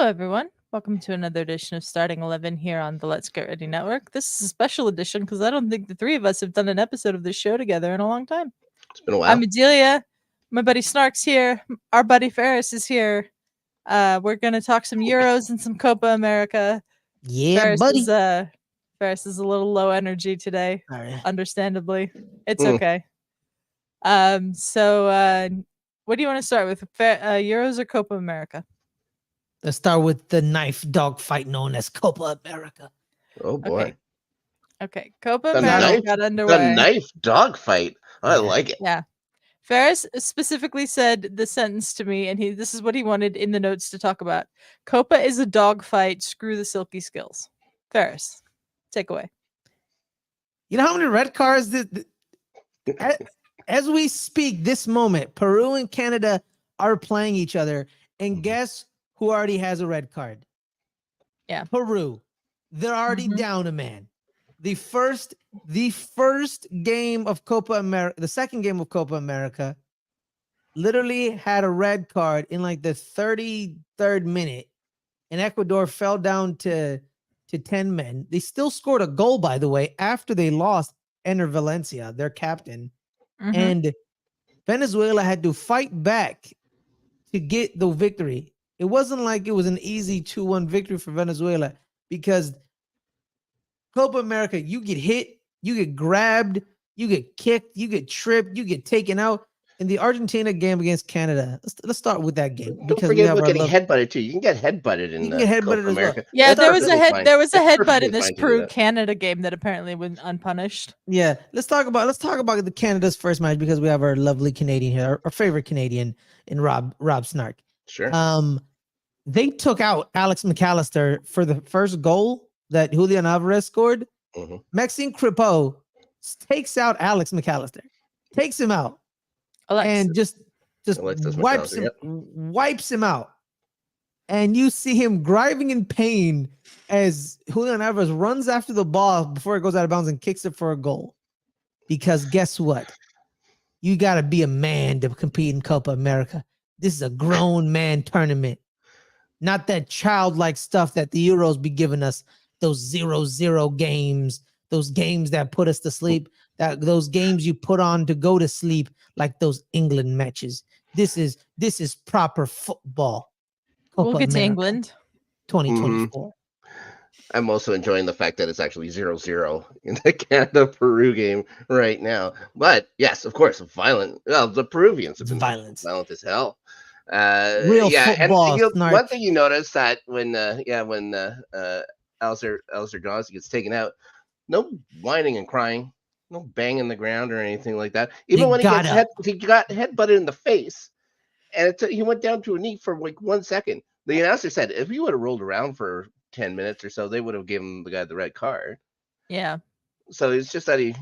everyone. Welcome to another edition of Starting 11 here on the Let's Get Ready Network. This is a special edition because I don't think the three of us have done an episode of this show together in a long time. It's been a while. I'm Adelia. My buddy Snark's here. Our buddy Fares is here. We're going to talk some Euros and some Copa America. Yeah, buddy. Fares is a little low energy today, Right. understandably. It's okay. So what do you want to start with? Euros or Copa America? Let's start with the knife dog fight known as Copa America. Oh boy. Okay. Copa America got underway. The knife dog fight. I like it. Yeah. Fares specifically said the sentence to me, and this is what he wanted in the notes to talk about. Copa is a dog fight. Screw the silky skills. Fares, take away. You know how many red cards as we speak this moment, Peru and Canada are playing each other, and guess who already has a red card? Yeah. Peru. They're already down a man. The first game of Copa America, the second game of Copa America, literally had a red card in like the 33rd minute, and Ecuador fell down to 10 men. They still scored a goal, by the way, after they lost Ener Valencia, their captain, and Venezuela had to fight back to get the victory. It wasn't like it was an easy 2-1 victory for Venezuela, because Copa America, you get hit, you get grabbed, you get kicked, you get tripped, you get taken out. In the Argentina game against Canada, let's start with that game. Don't forget about getting headbutted too. You can get headbutted in Copa America. Well. Yeah, there was a headbutt in this Peru-Canada game that apparently went unpunished. Yeah, let's talk about the Canada's first match, because we have our lovely Canadian here, our favorite Canadian in Rob Snark. Sure. They took out Alex McAllister for the first goal that Julian Alvarez scored. Maxime Crepeau takes out Alex McAllister, takes him out, and just wipes him out. And you see him grinding in pain as Julian Alvarez runs after the ball before it goes out of bounds and kicks it for a goal. Because guess what? You got to be a man to compete in Copa America. This is a grown man tournament. Not that childlike stuff that the Euros be giving us, those 0-0 games, those games that put us to sleep, those games you put on to go to sleep, like those England matches. This is proper football. Copa we'll get America, to England. 2024. I'm also enjoying the fact that it's actually 0-0 in the Canada-Peru game right now. But yes, of course, violent. Well, the Peruvians have been violent as hell. Real football. And one thing you notice that when Alistair Johnson gets taken out, no whining and crying, no banging the ground or anything like that. Even when he got headbutted in the face, and he went down to a knee for like 1 second. The announcer said if he would have rolled around for 10 minutes or so, they would have given the guy the red card. Yeah. So it's just that he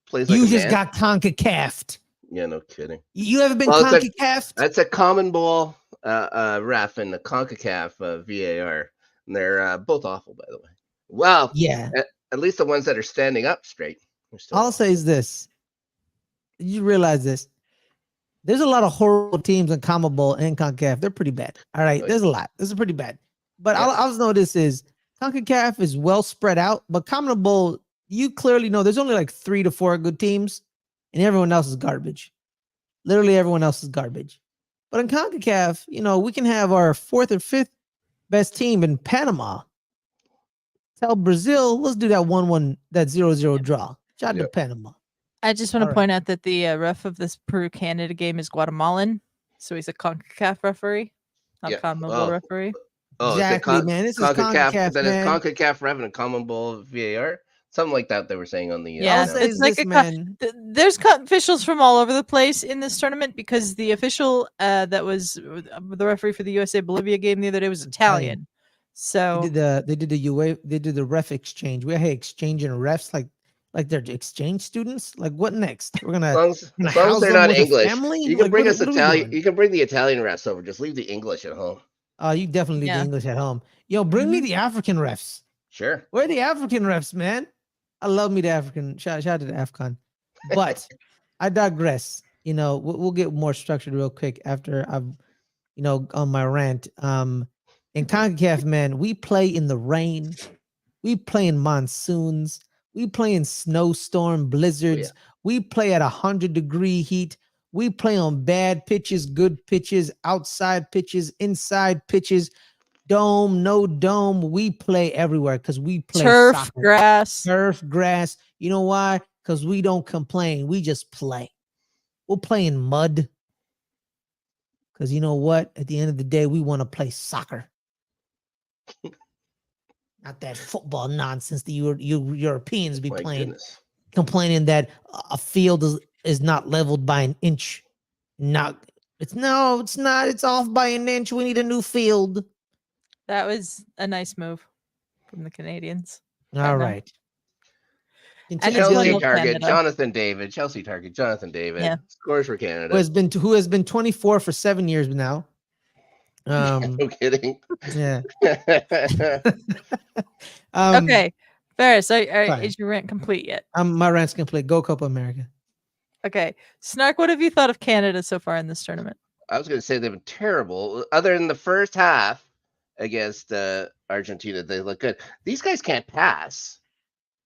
plays like you just got CONCACAF'd. Yeah, no kidding. You ever been CONCACAF'd? That's a common ball ref and the CONCACAF VAR. And they're both awful, by the way. Well, yeah. At least the ones that are standing up straight. I'll say is this. You realize this. There's a lot of horrible teams in CONMEBOL and CONCACAF. They're pretty bad. All right. There's a lot. This is pretty bad. But yeah. I'll know this is CONCACAF is well spread out, but CONMEBOL, you clearly know there's only like 3 to 4 good teams, and everyone else is garbage. Literally everyone else is garbage. But in CONCACAF, we can have our 4th or 5th best team in Panama. Tell Brazil, let's do that 1-1, that 0-0 draw. Shout out to Panama. I just want to point out that the ref of this Peru-Canada game is Guatemalan, so he's a CONCACAF referee, not CONMEBOL referee. Oh, exactly, man. This is CONCACAF, then man. It's CONCACAF ref and CONMEBOL VAR. Something like that they were saying on the it's like there's officials from all over the place in this tournament, because the official that was the referee for the USA Bolivia game the other day was Italian. So they did the ref exchange. We had exchanging refs like they're exchange students. Like what next? We're gonna as long as they're not English. You can bring us Italian. You can bring the Italian refs over. Just leave the English at home. Oh, you definitely leave the English at home. Yo, bring me the African refs. Sure. Where are the African refs, man? I love me the African. Shout out to the AFCON. But I digress. We'll get more structured real quick after I've, on my rant. In CONCACAF, man, we play in the rain. We play in monsoons. We play in snowstorm, blizzards. We play at 100-degree heat. We play on bad pitches, good pitches, outside pitches, inside pitches, dome, no dome. We play everywhere because we play turf, soccer. grass. Turf, grass. You know why? Because we don't complain. We just play. We'll play in mud. Because you know what? At the end of the day, we want to play soccer. Not that football nonsense that you Europeans be playing. Goodness. Complaining that a field is not leveled by an inch. It's not. It's off by an inch. We need a new field. That was a nice move from the Canadians. All right. Chelsea target, Jonathan David. Chelsea target, Jonathan David. Yeah. Scores for Canada. Who has been 24 for 7 years now. No kidding. Yeah. Okay. Fares, is your rant complete yet? My rant's complete. Go Copa America. Okay. Snark, what have you thought of Canada so far in this tournament? I was going to say they've been terrible. Other than the first half against Argentina, they look good. These guys can't pass.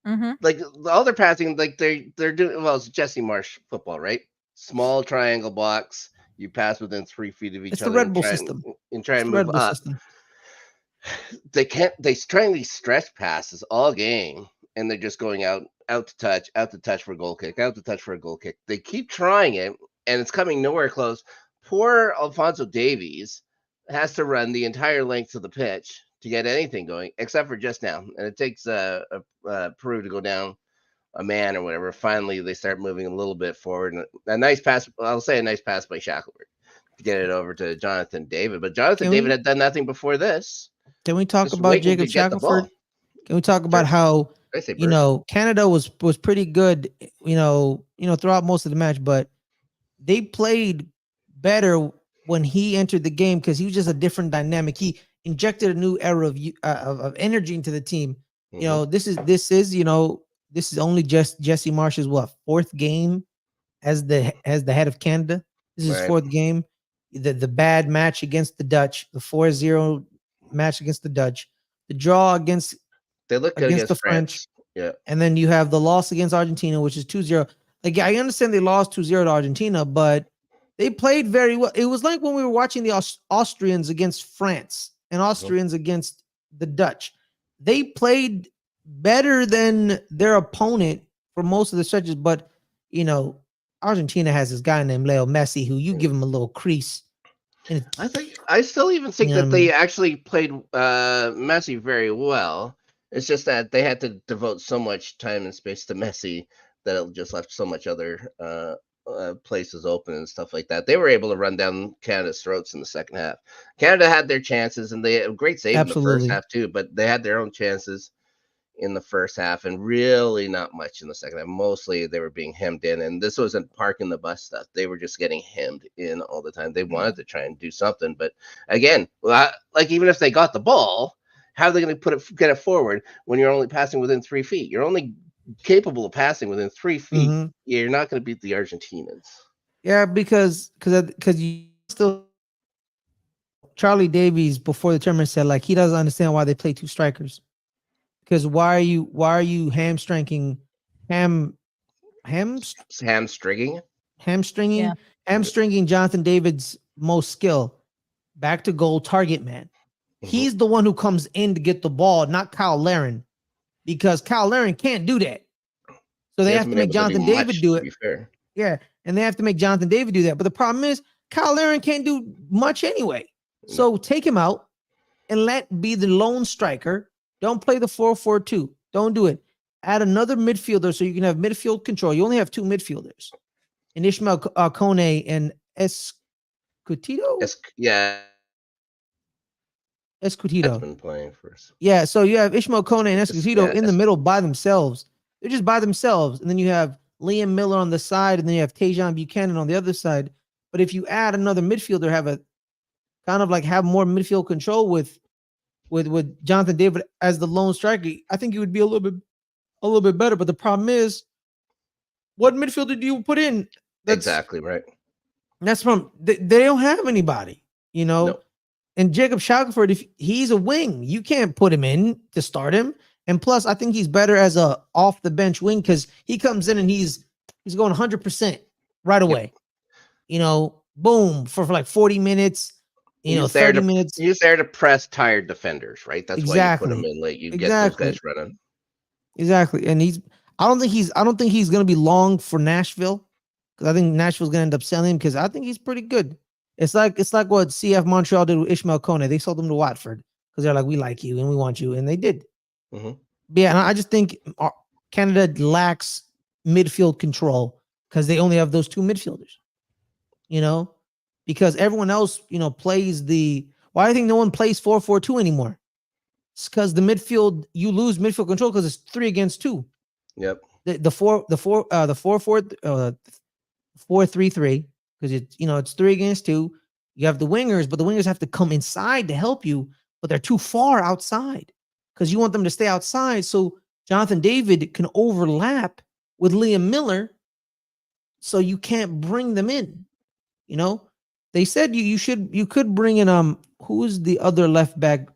Mm-hmm. Like all their passing, like they're doing well. It's Jesse Marsh football, right? Small triangle box. You pass within 3 feet of each other. It's the Red Bull system. And try and move up. They can't. They trying these stretch passes all game, and they're just going out to touch for a goal kick, out to touch for a goal kick. They keep trying it, and it's coming nowhere close. Poor Alphonso Davies has to run the entire length of the pitch to get anything going, except for just now. And it takes Peru to go down a man or whatever. Finally, they start moving a little bit forward. And a nice pass, I'll say a nice pass by Shackelford to get it over to Jonathan David. But Jonathan David had done nothing before this. Can we talk about Jacob Shackelford? Can we talk about how, Canada was pretty good, throughout most of the match, but they played better when he entered the game because he was just a different dynamic. He injected a new era of energy into the team. Mm-hmm. This is only just Jesse Marsh's fourth game as the head of Canada. This is his fourth game. The bad match against the Dutch, the 4-0 match against the Dutch, the draw against the French. Yeah. And then you have the loss against Argentina, which is 2-0. Like, I understand they lost 2-0 to Argentina, but they played very well. It was like when we were watching the Austrians against France and Austrians against the Dutch. They played better than their opponent for most of the stretches, but Argentina has this guy named Leo Messi who you give him a little crease. And I still even think that they actually played Messi very well. It's just that they had to devote so much time and space to Messi that it just left so much other places open and stuff like that. They were able to run down Canada's throats in the second half. Canada had their chances, and they had a great save in the first half too, but they had their own chances in the first half and really not much in the second half. Mostly they were being hemmed in, and this wasn't parking the bus stuff. They were just getting hemmed in all the time. They wanted to try and do something, but again, like even if they got the ball, how are they going to get it forward when you're only passing within 3 feet? You're only capable of passing within 3 feet. Mm-hmm. You're not going to beat the Argentinians. Yeah, because you still Charlie Davies before the tournament said like he doesn't understand why they play two strikers. Because why are you hamstringing Jonathan David's most skill back to goal target man? Mm-hmm. He's the one who comes in to get the ball, not Kyle Larin, because Kyle Larin can't do that. So they have to make Jonathan David do it. Yeah, and they have to make Jonathan David do that. But the problem is Kyle Larin can't do much anyway. So take him out and let be the lone striker. Don't play the 4-4-2. Don't do it. Add another midfielder so you can have midfield control. You only have two midfielders, and Ishmael Kone and Escudito. Escudito. That's been playing first. Yeah, so you have Ishmael Kone and Escudito in the middle by themselves. They're just by themselves, and then you have Liam Miller on the side, and then you have Tajon Buchanan on the other side. But if you add another midfielder, have more midfield control with Jonathan David as the lone striker, I think it would be a little bit better. But the problem is, what midfielder do you put in? Exactly right. That's they don't have anybody, Nope. And Jacob Shackelford, if he's a wing, you can't put him in to start him. And plus, I think he's better as a off the bench wing because he comes in and he's going 100% right away. Yep. Boom for like 40 minutes. 30 minutes. He's there to press tired defenders, right? That's why you put him in late. You get those guys running. Exactly. And I don't think he's gonna be long for Nashville, because I think Nashville's gonna end up selling him because I think he's pretty good. It's like what CF Montreal did with Ishmael Kone. They sold him to Watford because they're like, we like you and we want you, and they did. Mm-hmm. Yeah, and I just think Canada lacks midfield control because they only have those two midfielders. Because everyone else, plays why do you think no one plays 4-4-2 anymore? It's because the midfield, you lose midfield control because it's 3 against 2. Yep. The 4-3-3, because it's 3 against 2. You have the wingers, but the wingers have to come inside to help you, but they're too far outside because you want them to stay outside so Jonathan David can overlap with Liam Miller, so you can't bring them in. They said you could bring in who's the other left back,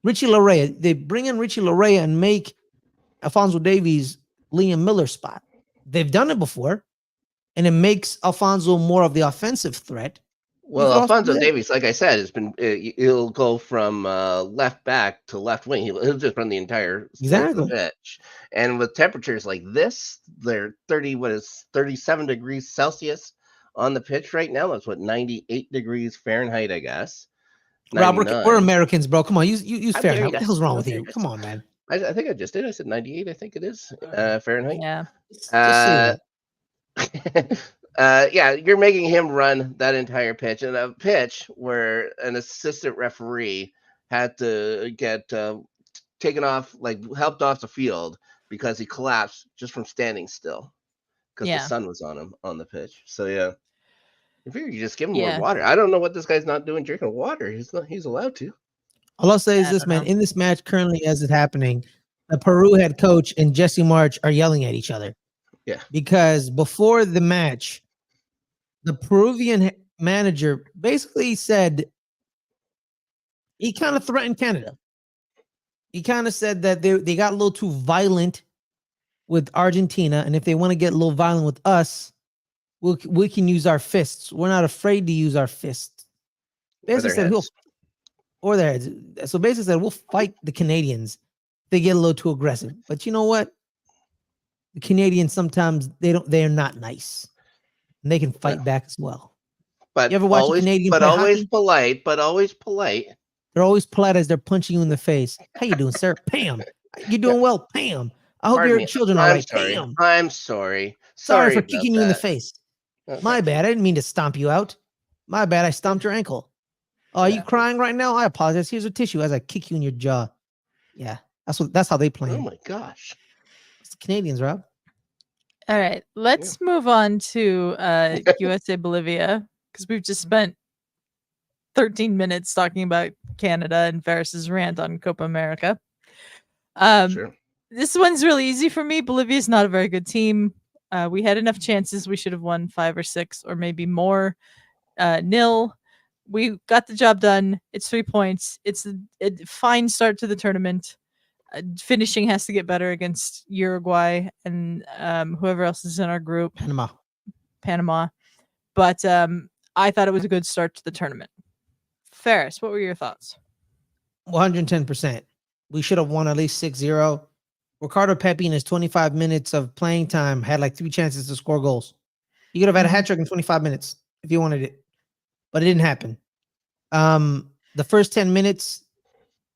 Richie Larea. They bring in Richie Larea and make Alphonso Davies Liam Miller spot. They've done it before, and it makes Alphonso more of the offensive threat. Well, Alphonso Davies, like I said, he'll go from left back to left wing. He'll just run the entire pitch. And with temperatures like this, they're 37 degrees Celsius on the pitch right now. That's 98 degrees Fahrenheit, I guess. Rob, we're Americans, bro. Come on, use Fahrenheit. What the hell's wrong with you? Come on, man. I think I just did. I said 98. I think it is Fahrenheit. Yeah. Yeah, you're making him run that entire pitch, and a pitch where an assistant referee had to get taken off, helped off the field because he collapsed just from standing still because the sun was on him on the pitch. So yeah, if you just give him more water. I don't know what this guy's not doing drinking water. He's allowed to. All I'll say is this, man. In this match currently as it's happening, the Peru head coach and Jesse March are yelling at each other. Yeah. Because before the match, the Peruvian manager basically said he kind of threatened Canada. He kind of said that they got a little too violent with Argentina, and if they want to get a little violent with us, we can use our fists. We're not afraid to use our fists. Basically said so basically said we'll fight the Canadians if they get a little too aggressive. But you know what? The Canadians sometimes they're not nice. And they can fight back as well. But you ever watch a Canadian play always hockey? polite, but always polite. They're always polite as they're punching you in the face. How you doing, sir? Pam. You doing well? Pam. I hope your children are right. Sorry. Pam. I'm sorry. Sorry for kicking you in the face. Okay. My bad. I didn't mean to stomp you out. My bad. I stomped your ankle. Oh, are you crying right now? I apologize. Here's a tissue as I kick you in your jaw. Yeah. That's how they play. Oh my gosh. It's the Canadians, Rob. All right, let's move on to USA Bolivia, because we've just spent 13 minutes talking about Canada and Fares's rant on Copa America. Sure. This one's really easy for me. Bolivia's not a very good team. We had enough chances. We should have won 5 or 6 or maybe more. 0. We got the job done. It's 3 points. It's a fine start to the tournament. Finishing has to get better against Uruguay and whoever else is in our group. Panama. But I thought it was a good start to the tournament. Fares, what were your thoughts? 110%. We should have won at least 6-0. Ricardo Pepi in his 25 minutes of playing time had 3 chances to score goals. He could have had a hat trick in 25 minutes if he wanted it. But it didn't happen. The first 10 minutes,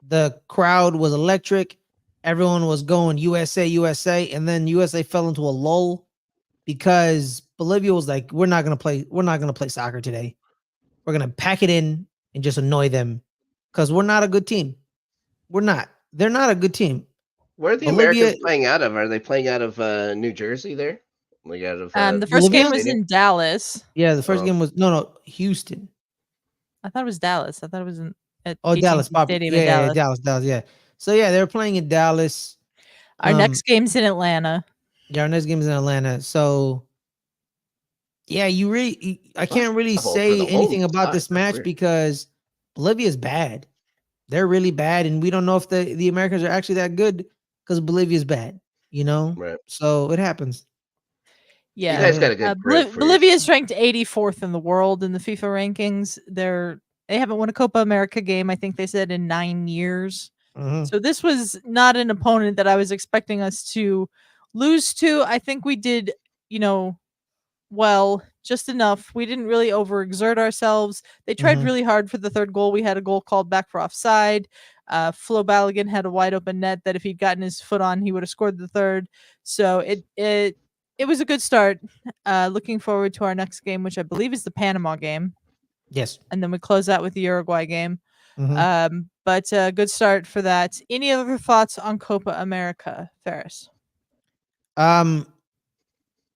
the crowd was electric. Everyone was going USA, USA, and then USA fell into a lull because Bolivia was like, we're not gonna play soccer today. We're gonna pack it in and just annoy them because we're not a good team. We're not. They're not a good team. Where are the Americans playing out of? Are they playing out of New Jersey there? Like out of the first game was in Dallas. Yeah, the first game was no Houston. I thought it was Dallas. I thought it was at Dallas. Stadium in Dallas. Dallas. Yeah. So yeah, they're playing in Dallas. Our next game's in Atlanta. Yeah, our next game is in Atlanta. So yeah, I can't really say anything about this match because Bolivia's bad. They're really bad, and we don't know if the Americans are actually that good because Bolivia's bad. Right. So it happens. You Yeah. guys got a good grid for your. Bolivia is ranked 84th in the world in the FIFA rankings. They haven't won a Copa America game, I think they said, in 9 years. Mhm. So this was not an opponent that I was expecting us to lose to. I think we did, well, just enough. We didn't really overexert ourselves. They tried Mhm. really hard for the third goal. We had a goal called back for offside. Flo Balogun had a wide open net that if he'd gotten his foot on, he would have scored the third. So it was a good start. Looking forward to our next game, which I believe is the Panama game, Yes. and then we close out with the Uruguay game. Mhm. But good start for that. Any other thoughts on Copa America, Ferris?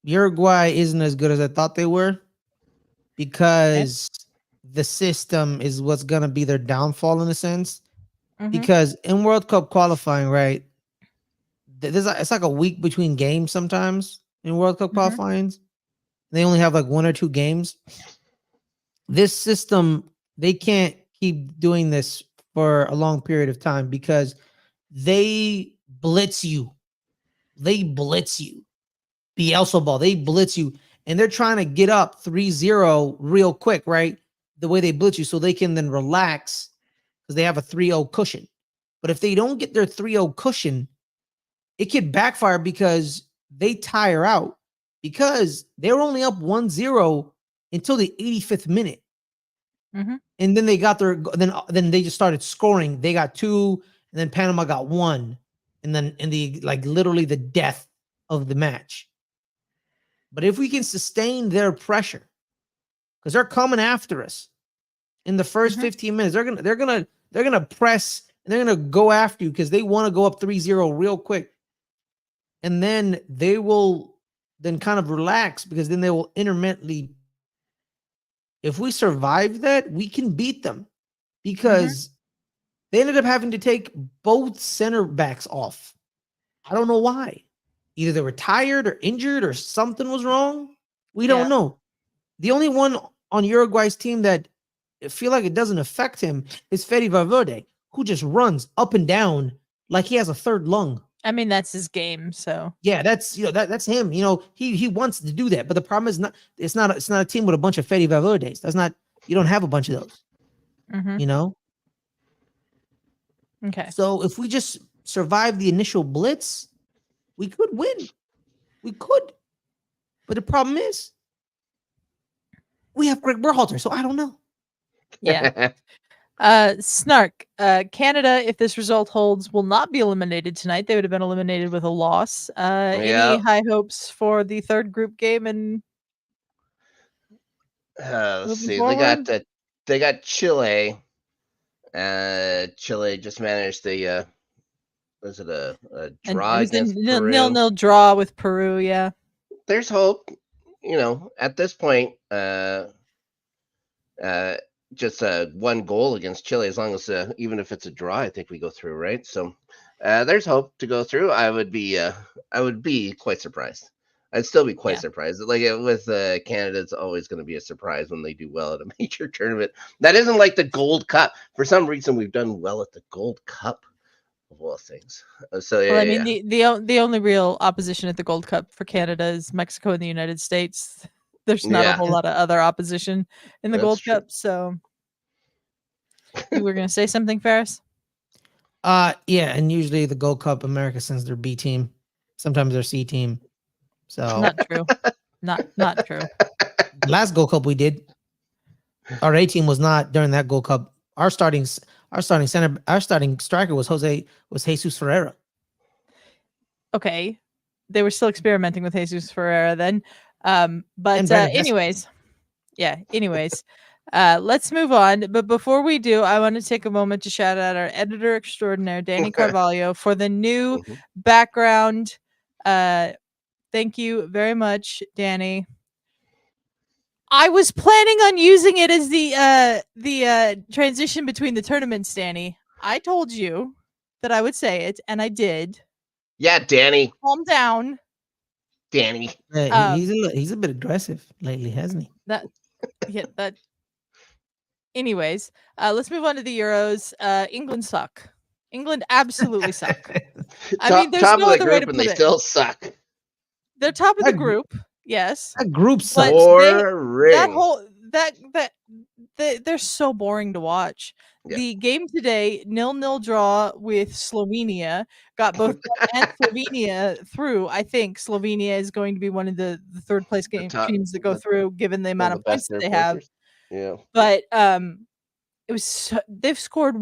Uruguay isn't as good as I thought they were Okay. because the system is what's gonna be their downfall in a sense. Mhm. Because in World Cup qualifying, right? It's like a week between games sometimes in World Cup Mhm. qualifyings. They only have like 1 or 2 games. This system, they can't keep doing this for a long period of time because they blitz you. They blitz you. Bielsa ball, they blitz you. And they're trying to get up 3-0 real quick, right? The way they blitz you so they can then relax because they have a 3-0 cushion. But if they don't get their 3-0 cushion, it could backfire because they tire out because they're only up 1-0 until the 85th minute. Mhm. And then they got then they just started scoring. They got 2, and then Panama got 1. And then in the literally the death of the match. But if we can sustain their pressure, because they're coming after us in the first Mhm. 15 minutes, they're gonna press and they're gonna go after you because they want to go up 3-0 real quick. And then they will then kind of relax because then they will intermittently. If we survive that, we can beat them because they ended up having to take both center backs off. I don't know why. Either they were tired or injured or something was wrong. We don't know. The only one on Uruguay's team that I feel like it doesn't affect him is Fede Valverde, who just runs up and down like he has a third lung. I mean, that's his game, so. Yeah, that's that's him. He wants to do that, but the problem is it's not a team with a bunch of Fede Valverdes. That's not you don't have a bunch of those. Mhm. You know. Okay. So if we just survive the initial blitz, we could win. We could, but the problem is we have Greg Berhalter, so I don't know. Yeah. Snark. Canada, if this result holds, will not be eliminated tonight. They would have been eliminated with a loss. Any Yeah. high hopes for the third group game and Let's moving see. forward? They got Chile. Chile just managed the was it a And draw it was a against Peru? 0-0 draw with Peru. Yeah. There's hope. At this point, just one goal against Chile, as long as even if it's a draw, I think we go through, right? So there's hope to go through. I would be quite surprised. I'd still be quite surprised. Like with Canada, it's always going to be a surprise when they do well at a major tournament. That isn't like the Gold Cup. For some reason, we've done well at the Gold Cup of all things. So Well, I mean, the only real opposition at the Gold Cup for Canada is Mexico and the United States. There's not a whole lot of other opposition in the That's Gold true. Cup. So, you were going to say something, Ferris? Yeah, and usually the Gold Cup America sends their B team, sometimes their C team. So Not true. Not true. last Gold Cup we did, our A team was not during that Gold Cup. Our starting striker was Jesus Ferreira. Okay. They were still experimenting with Jesus Ferreira then. But anyways. Yeah, anyways. Let's move on. But before we do, I want to take a moment to shout out our editor extraordinaire, Danny Carvalho, for the new background. Thank you very much, Danny. I was planning on using it as the transition between the tournaments, Danny. I told you that I would say it, and I did. Yeah, Danny. Calm down, Danny. He's a bit aggressive lately, hasn't he? That Anyways, let's move on to the Euros. England suck. England absolutely suck. I mean, there's top no of the other way to group, and put they it. still suck. They're top of the That, group, yes, that group but sucks. that Boring. whole they're so boring to watch. Yeah. The game today, 0-0 draw with Slovenia, got both them and Slovenia through. I think Slovenia is going to be one of the third place teams that go through, given the One amount of of the points best that third they have. placers. Yeah. But it was they've scored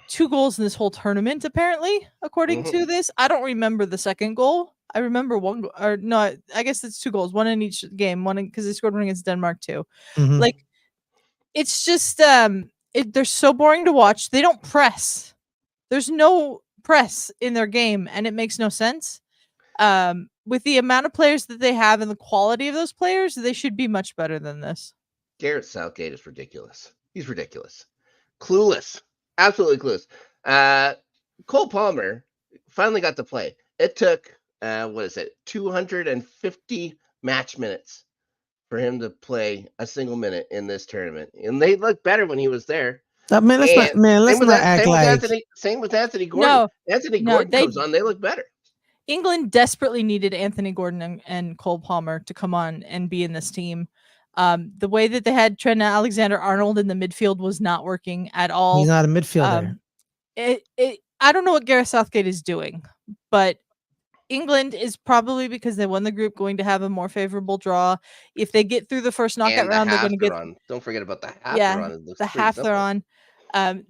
2 goals in this whole tournament, apparently, according to this. I don't remember the second goal. I remember one, or no, I guess it's 2 goals, one in each game, one because they scored one against Denmark too. Mhm. Like, it's just they're so boring to watch. They don't press. There's no press in their game, and it makes no sense. With the amount of players that they have and the quality of those players, they should be much better than this. Gareth Southgate is ridiculous. He's ridiculous. Clueless. Absolutely clueless. Cole Palmer finally got to play. It took, 250 match minutes for him to play a single minute in this tournament. And they looked better when he was there. Man, let's not act like. Same with Anthony Gordon. Anthony Gordon they comes on, they look better. England desperately needed Anthony Gordon and Cole Palmer to come on and be in this team. The way that they had Trent Alexander-Arnold in the midfield was not working at all. He's not a midfielder. I don't know what Gareth Southgate is doing, but England is probably, because they won the group, going to have a more favorable draw. If they get through the first knockout round, they're going to get. Don't forget about the half they're on. The half they're on.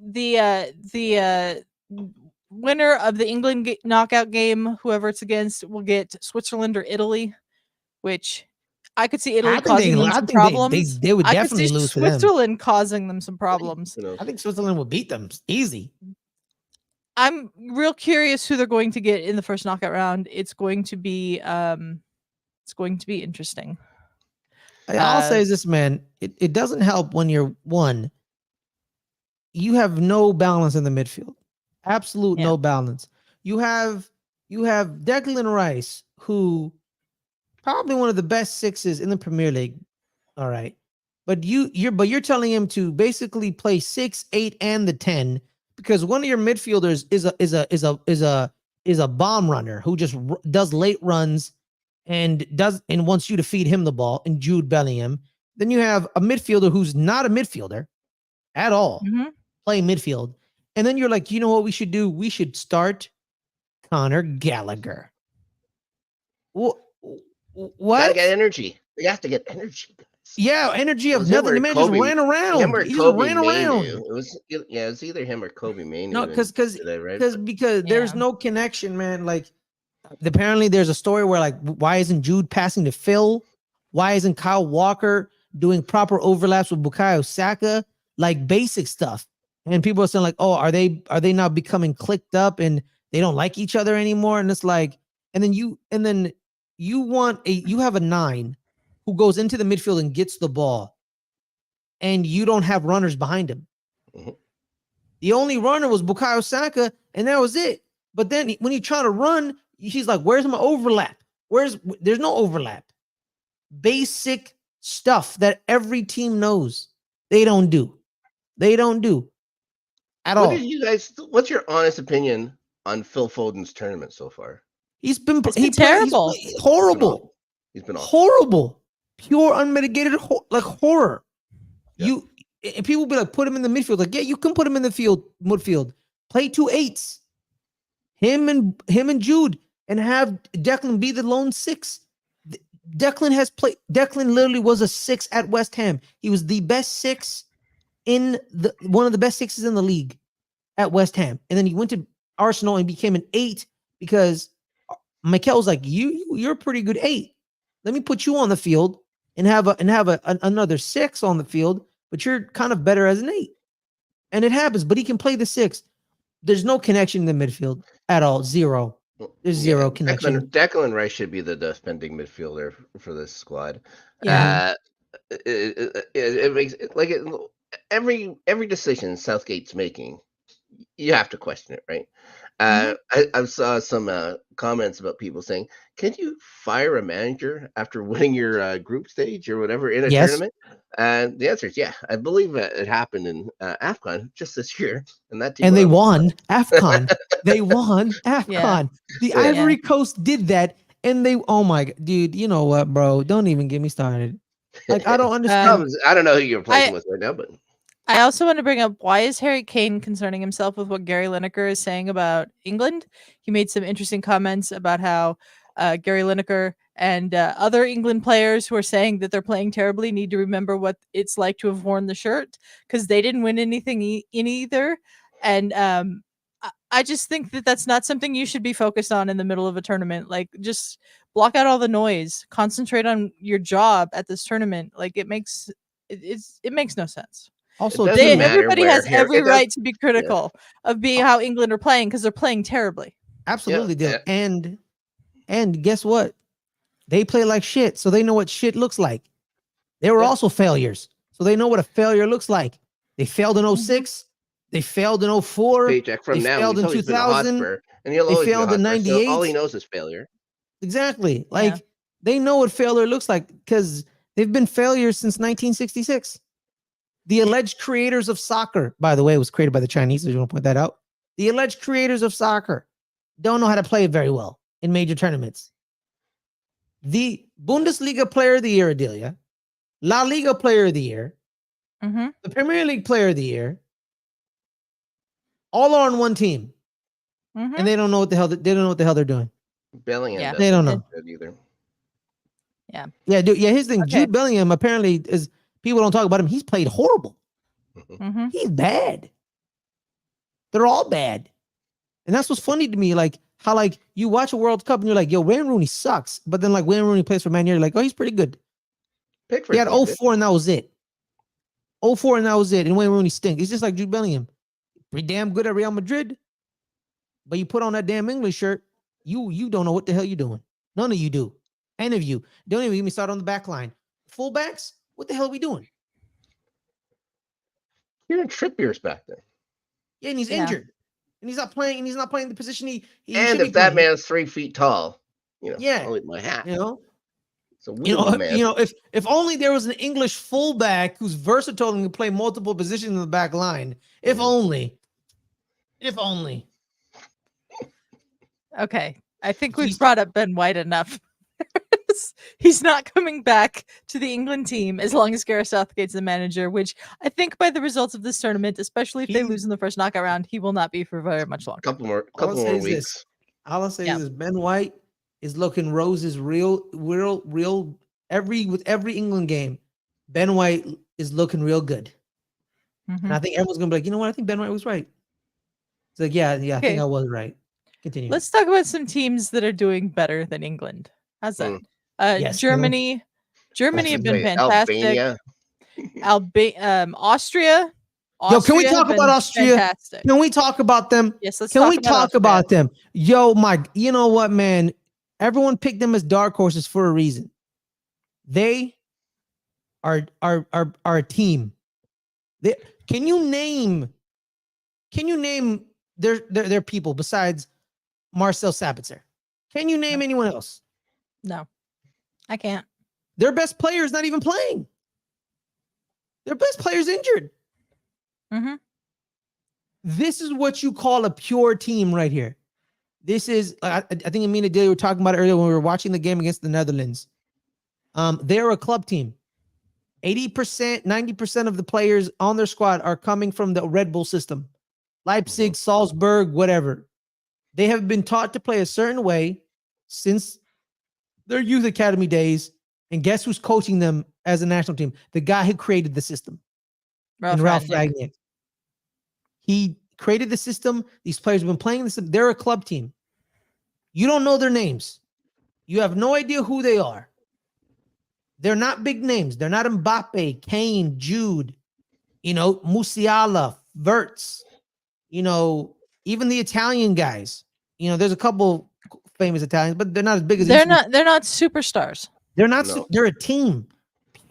The winner of the England knockout game, whoever it's against, will get Switzerland or Italy, which I could see Italy causing them some problems. They would definitely lose to them. Switzerland causing them some problems. I think Switzerland will beat them easy. I'm real curious who they're going to get in the first knockout round. It's going to be interesting. I'll say this, man. It doesn't help when you're one. You have no balance in the midfield. No balance. You have Declan Rice, who probably one of the best sixes in the Premier League. All right. But you're telling him to basically play 6, 8, and the 10, because one of your midfielders is a bomb runner who just does late runs and wants you to feed him the ball, and Jude Bellingham. Then you have a midfielder who's not a midfielder at all, play midfield. And then you're like, you know what we should do? We should start Conor Gallagher. What? Gotta get energy. You have to get energy, guys. Yeah, energy of nothing. The man just ran around. He just ran around. It was either him or Kobe Mainoo. No, because there's no connection, man. Like, apparently there's a story where, like, why isn't Jude passing to Phil? Why isn't Kyle Walker doing proper overlaps with Bukayo Saka? Like, basic stuff. And people are saying, like, oh, are they now becoming clicked up and they don't like each other anymore? And it's like, and then you have a 9 who goes into the midfield and gets the ball, and you don't have runners behind him. The only runner was Bukayo Saka, and that was it. But then when you try to run, he's like, where's my overlap? There's no overlap. Basic stuff that every team knows. They don't do at all. What's your honest opinion on Phil Foden's tournament so far? He's been terrible. He's horrible. He's been horrible. Pure unmitigated horror. Yeah. And people be like, put him in the midfield. Like, yeah, you can put him in the midfield. Play 2 8s. Him and Jude, and have Declan be the lone 6. Declan literally was a 6 at West Ham. He was the best 6 one of the best 6s in the league at West Ham. And then he went to Arsenal and became an 8 because Mikel's like, you're a pretty good 8. Let me put you on the field and have another 6 on the field, but you're kind of better as an 8. And it happens, but he can play the 6. There's no connection in the midfield at all. Zero. There's zero connection. Declan Rice should be the defending midfielder for this squad. Yeah. It makes like every decision Southgate's making, you have to question it, right? I saw some comments about people saying, "Can you fire a manager after winning your group stage or whatever in a tournament?" And the answer is yeah. I believe it happened in AFCON just this year, and that team And they went won AFCON. They won AFCON. The So, Ivory Coast did that, and they. Oh my god, dude! You know what, bro? Don't even get me started. Like I don't understand. I don't know who you're replacing with right now, but I also want to bring up, why is Harry Kane concerning himself with what Gary Lineker is saying about England? He made some interesting comments about how Gary Lineker and other England players who are saying that they're playing terribly need to remember what it's like to have worn the shirt, because they didn't win anything in either. And I just think that that's not something you should be focused on in the middle of a tournament. Like, just block out all the noise, concentrate on your job at this tournament. Like, it makes no sense. Also, everybody has every right to be critical of how England are playing, because they're playing terribly. Absolutely, do. And guess what? They play like shit, so they know what shit looks like. They were also failures, so they know what a failure looks like. They failed in 06. They failed in 04. Paycheck from they now. failed in 2000. And he'll always they failed in 98. So all he knows is failure. Exactly. Like they know what failure looks like because they've been failures since 1966. The alleged creators of soccer, by the way, it was created by the Chinese, so you want to point that out. The alleged creators of soccer don't know how to play it very well in major tournaments. The Bundesliga Player of the Year, Adelia, La Liga Player of the Year, the Premier League Player of the Year, all are on one team, and they don't know what the hell they're doing. Bellingham, they don't know either. Yeah, dude. Yeah, his thing. Jude Bellingham apparently is. People don't talk about him. He's played horrible. He's bad. They're all bad. And that's what's funny to me. Like how like you watch a World Cup and you're like, yo, Wayne Rooney sucks. But then like Wayne Rooney plays for Man United, you're like, oh, he's pretty good. He had 04 and that was it. 04 and that was it. And Wayne Rooney stinks. He's just like Jude Bellingham. Pretty damn good at Real Madrid. But you put on that damn English shirt, you don't know what the hell you're doing. None of you do. Any of you. Don't even get me started on the back line. Fullbacks? What the hell are we doing? You're in Trippier's back there. Yeah, and he's injured. And he's not playing, the position he and if that man's 3 feet tall, I'll eat my hat. So if only there was an English fullback who's versatile and can play multiple positions in the back line. If only. Okay. I think we've brought up Ben White enough. He's not coming back to the England team as long as Gareth Southgate's the manager, which I think by the results of this tournament, especially if they lose in the first knockout round, he will not be for very much longer. Couple more weeks. All I'll say is Ben White is looking roses real with every England game. Ben White is looking real good. And I think everyone's gonna be like, you know what? I think Ben White was right. It's like, yeah, I think I was right. Continue. Let's talk about some teams that are doing better than England. How's that? Yes, Germany have been fantastic. Austria. Yo, can we talk about Austria? Fantastic. Can we talk about them? Yes, let's talk about them. Yo, Mike, you know what, man? Everyone picked them as dark horses for a reason. They are a team. Can you name their people besides Marcel Sabitzer? Can you name anyone else? No, I can't. Their best player is not even playing. Their best player is injured. This is what you call a pure team right here. This is, I think Amina Daly were talking about it earlier when we were watching the game against the Netherlands. They're a club team. 80%, 90% of the players on their squad are coming from the Red Bull system. Leipzig, Salzburg, whatever. They have been taught to play a certain way since their youth academy days. And guess who's coaching them as a national team? The guy who created the system. Ralph Rangnick. He created the system. These players have been playing the system. They're a club team. You don't know their names. You have no idea who they are. They're not big names. They're not Mbappe, Kane, Jude, Musiala, Wirtz, even the Italian guys. There's a couple famous Italians, but they're not as big as they're not superstars. They're not. No. They're a team,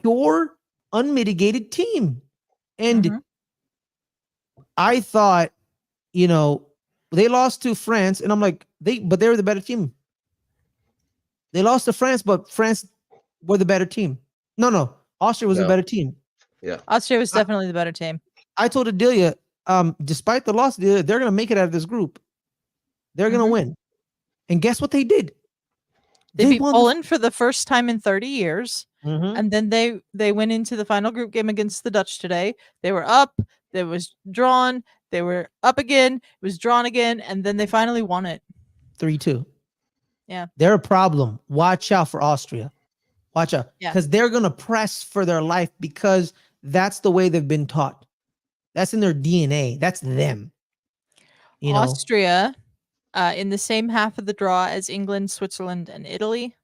pure, unmitigated team. And I thought, They lost to France, and I'm like, but they were the better team. They lost to France, but France were the better team. No, Austria was the better team. Yeah, Austria was definitely the better team. I told Adelia, despite the loss, they're gonna make it out of this group. They're gonna win. And guess what they did? They beat Poland for the first time in 30 years. And then they went into the final group game against the Dutch today. They were up, it was drawn, they were up again, it was drawn again, and then they finally won it. 3-2. Yeah. They're a problem. Watch out for Austria. Watch out. Yeah. Because they're gonna press for their life because that's the way they've been taught. That's in their DNA. That's them. You know? Austria, in the same half of the draw as England, Switzerland, and Italy,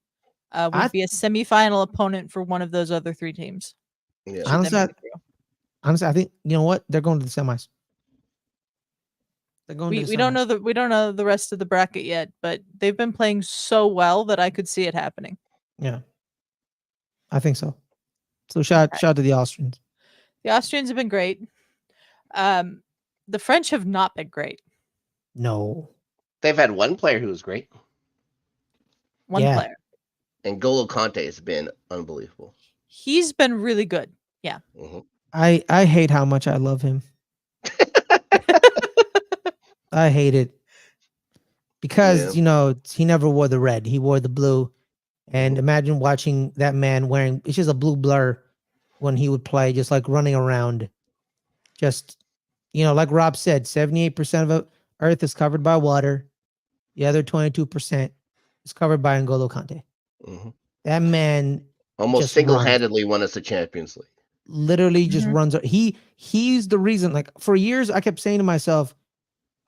would be a semifinal opponent for one of those other three teams. Yeah. Honestly, I think you know what? They're going to the semis. They're going to the semis. We don't know the rest of the bracket yet, but they've been playing so well that I could see it happening. Yeah. I think so. So shout out to the Austrians. The Austrians have been great. The French have not been great. No. They've had one player who was great. One player. And N'Golo Kanté has been unbelievable. He's been really good. Yeah. I hate how much I love him. I hate it. Because, he never wore the red. He wore the blue. And imagine watching that man wearing, it's just a blue blur when he would play, just like running around. Just, like Rob said, 78% of Earth is covered by water. The other 22% is covered by N'Golo Kanté. That man almost single-handedly won us the Champions League. Literally just runs. He's the reason. Like for years, I kept saying to myself,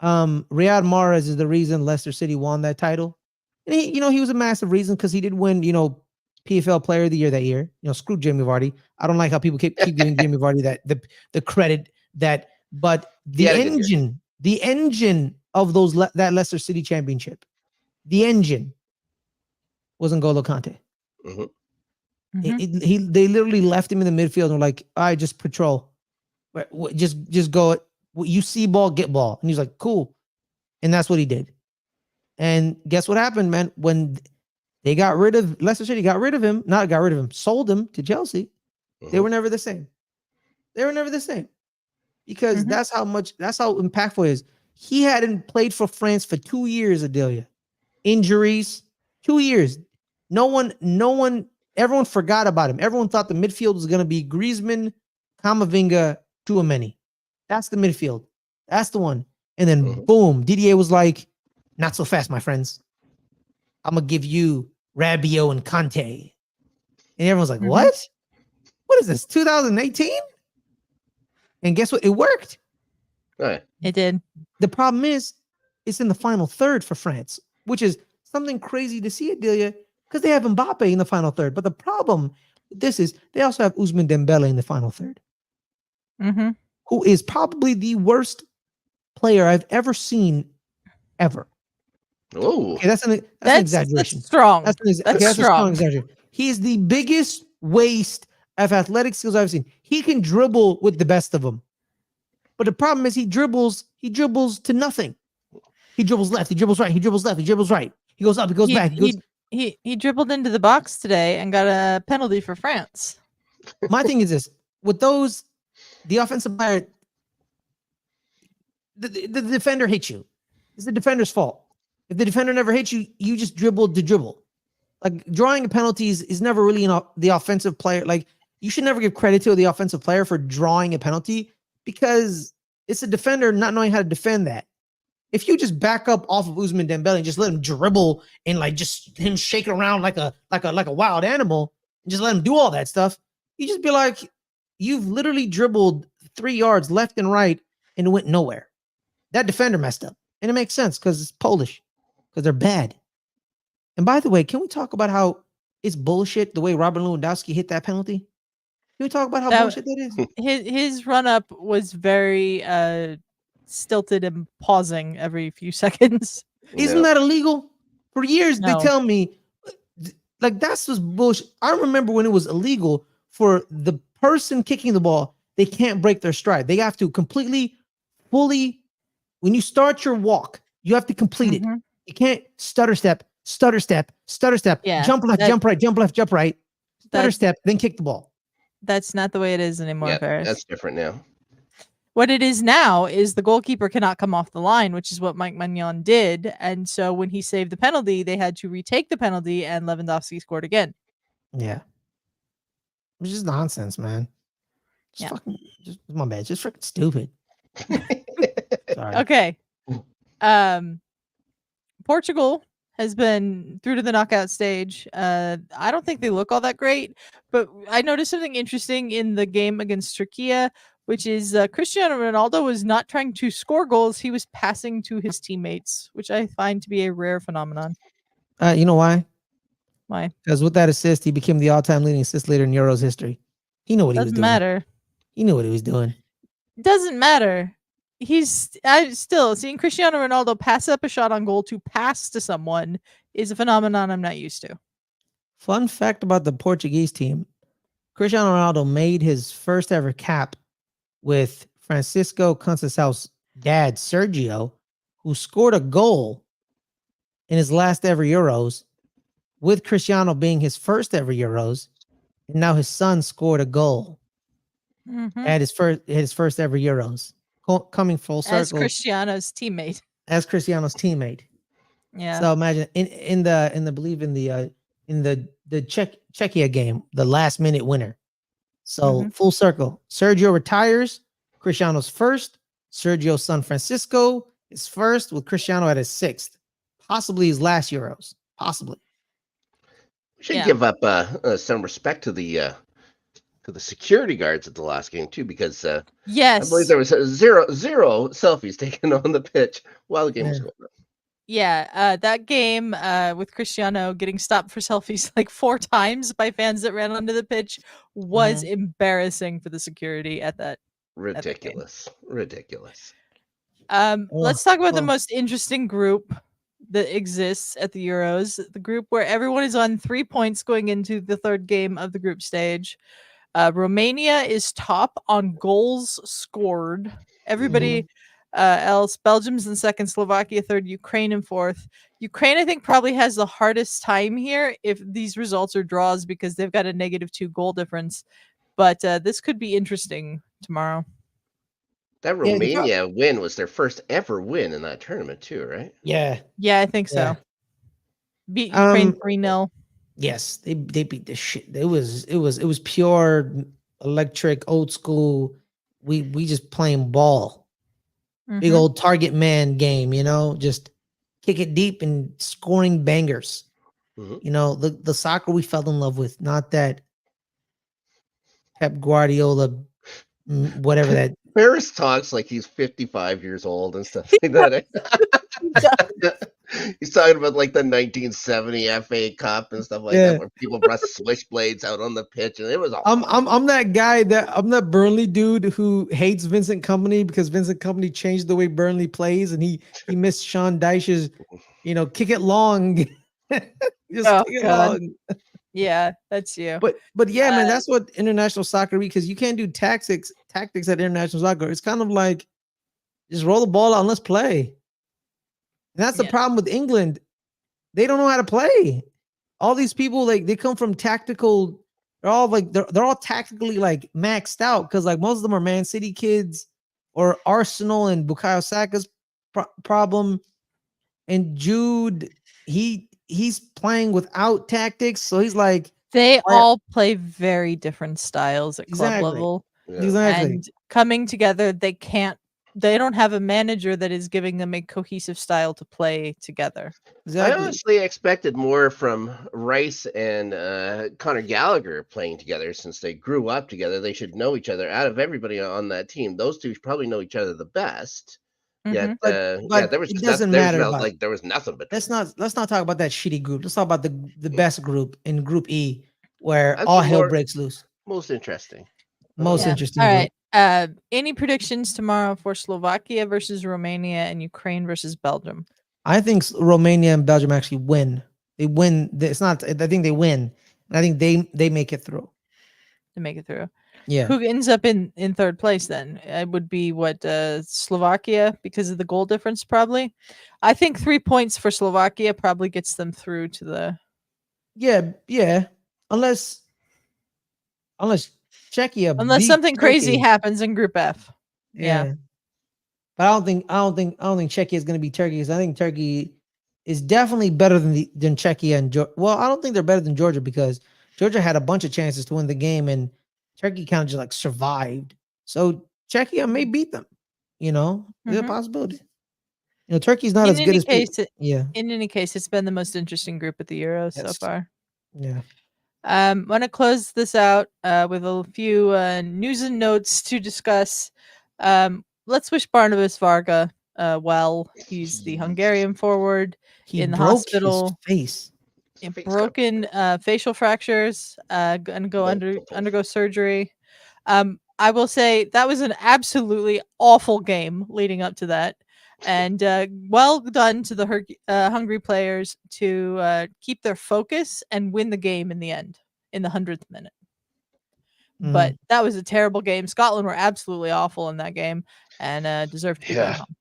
Riyad Mahrez is the reason Leicester City won that title. And he was a massive reason because he did win, PFL Player of the Year that year. Screw Jamie Vardy. I don't like how people keep giving Jamie Vardy that the credit that. But the engine of that Leicester City championship, the engine was N'Golo Kanté. They literally left him in the midfield and were like, all right, just patrol. Just go. You see ball, get ball. And he's like, cool. And that's what he did. And guess what happened, man? When they got rid of Leicester City, sold him to Chelsea, they were never the same. They were never the same. Because that's how impactful he is. He hadn't played for France for 2 years, Adelia. Injuries, 2 years. Everyone forgot about him. Everyone thought the midfield was going to be Griezmann, Camavinga, Tchouaméni. That's the midfield. That's the one. And then boom, Didier was like, not so fast, my friends. I'm going to give you Rabiot and Kanté. And everyone's like, what? What is this, 2018? And guess what? It worked. Right. It did. The problem is, it's in the final third for France, which is something crazy to see, Adelia, because they have Mbappe in the final third. But the problem with this is they also have Ousmane Dembele in the final third, who is probably the worst player I've ever seen, ever. Oh, okay, that's an exaggeration. That's strong. That's a strong exaggeration. He is the biggest waste of athletic skills I've seen. He can dribble with the best of them. But the problem is he dribbles to nothing. He dribbles left, he dribbles right, he dribbles left, he dribbles right. He goes up, he goes back. He dribbled into the box today and got a penalty for France. My thing is this. With those, the offensive player, the defender hits you. It's the defender's fault. If the defender never hits you, you just dribbled to dribble. Like drawing a penalty is never really the offensive player. Like you should never give credit to the offensive player for drawing a penalty because it's a defender not knowing how to defend that. If you just back up off of Ousmane Dembele and just let him dribble and like just him shaking around like a wild animal and just let him do all that stuff, you just be like, you've literally dribbled 3 yards left and right and it went nowhere. That defender messed up. And it makes sense because it's Polish, because they're bad. And by the way, can we talk about how it's bullshit the way Robert Lewandowski hit that penalty? Can we talk about how bullshit that is? His run-up was very stilted and pausing every few seconds. Isn't that illegal? For years, they tell me, like, that's just bullshit. I remember when it was illegal for the person kicking the ball, they can't break their stride. They have to completely, fully, when you start your walk, You have to complete it. Mhm. You can't stutter step, Yeah, jump left, that- jump right, jump left, jump right, stutter That step, then kick the ball. that's not the way it is anymore, Yeah, Ferris. that's different now. What it is now is the goalkeeper cannot come off the line, which is what Mike Magnon did. And so when he saved the penalty, they had to retake the penalty, and Lewandowski scored again. Yeah. It's just nonsense, man. Yeah. My bad. Just freaking stupid. Sorry. Okay. Portugal has been through to the knockout stage. I don't think they look all that great, but I noticed something interesting in the game against Turkey, which is Cristiano Ronaldo was not trying to score goals. He was passing to his teammates, which I find to be a rare phenomenon. You know why? Why? Because with that assist, he became the all-time leading assist leader in Euros history. He knew what he was Doesn't doing. matter. He knew what he was doing. Doesn't matter. I still seeing Cristiano Ronaldo pass up a shot on goal to pass to someone is a phenomenon I'm not used to. Fun fact about the Portuguese team: Cristiano Ronaldo made his first ever cap with Francisco Conceição's dad, Sergio, who scored a goal in his last ever Euros, with Cristiano being his first ever Euros, and now his son scored a goal at his first ever Euros, coming full circle As Cristiano's teammate. as Cristiano's teammate. Yeah. So imagine in the Czechia game, the last minute winner. So full circle. Sergio retires. Cristiano's first. Sergio's son Francisco is first, with Cristiano at his sixth, possibly his last Euros. Possibly. We should give up some respect to the security guards at the last game too, because yes, I believe there was zero selfies taken on the pitch while the game was going on. Yeah, that game with Cristiano getting stopped for selfies like 4 times by fans that ran onto the pitch was embarrassing for the security at that. Ridiculous. Ridiculous. Let's talk about the most interesting group that exists at the Euros, the group where everyone is on 3 points going into the third game of the group stage. Romania is top on goals scored. Everybody else, Belgium's in second, Slovakia third, Ukraine in fourth. Ukraine, I think, probably has the hardest time here if these results are draws because they've got a -2 goal difference. But this could be interesting tomorrow. That Romania win was their first ever win in that tournament too, right? Yeah. Yeah, I think so. Beat Ukraine 3-0. Yes, they beat the shit. It was pure electric, old school. We just playing ball. Big old target man game, just kick it deep and scoring bangers. The soccer we fell in love with, not that Pep Guardiola, whatever that. Fares talks like he's 55 years old and stuff like that. He's talking about like the 1970 FA Cup and stuff like that, where people brought switchblades out on the pitch, and it was. I'm that guy I'm that Burnley dude who hates Vincent Kompany because Vincent Kompany changed the way Burnley plays, and he missed Sean Dyche's, kick it long, kick it long. Yeah, that's you. But yeah, man, that's what international soccer, because you can't do tactics at international soccer. It's kind of like just roll the ball out and let's play. And that's the problem with England. They don't know how to play. All these people, like, they come from tactical. They're all tactically like maxed out because like most of them are Man City kids or Arsenal and Bukayo Saka's problem. And Jude, he's playing without tactics, so he's like they all play very different styles at club level. Exactly. And coming together, they don't have a manager that is giving them a cohesive style to play together. I honestly expected more from Rice and Conor Gallagher playing together since they grew up together. They should know each other. Out of everybody on that team, those two probably know each other the best. Yet, but there was it doesn't matter. There was nothing. But let's not talk about that shitty group. Let's talk about the best group in Group E, where all hell breaks loose. Most interesting. Interesting. All right. Any predictions tomorrow for Slovakia versus Romania and Ukraine versus Belgium? I think Romania and Belgium actually win. They win. It's not. I think they win. I think they make it through. To make it through. Yeah. Who ends up in third place then? It would be what Slovakia because of the goal difference probably. I think 3 points for Slovakia probably gets them through to the Yeah. Unless Czechia unless beat something crazy Turkey. happens in Group F. Yeah. But I don't think Czechia is going to be Turkey because I think Turkey is definitely better than Czechia and Georgia. Well, I don't think they're better than Georgia because Georgia had a bunch of chances to win the game and Turkey kind of just like survived. So Czechia may beat them. You know, there's a possibility. You know, Turkey's not as good as people. Yeah. In any case, it's been the most interesting group at the Euros so far. Yeah. Want to close this out with a few news and notes to discuss. Let's wish Barnabas Varga well. He's the Hungarian forward in the hospital. His face. Broken facial fractures. Gonna go undergo surgery. I will say that was an absolutely awful game leading up to that. And well done to the Hungary players to keep their focus and win the game in the end, in the 100th minute. But that was a terrible game. Scotland were absolutely awful in that game and deserved to be going home.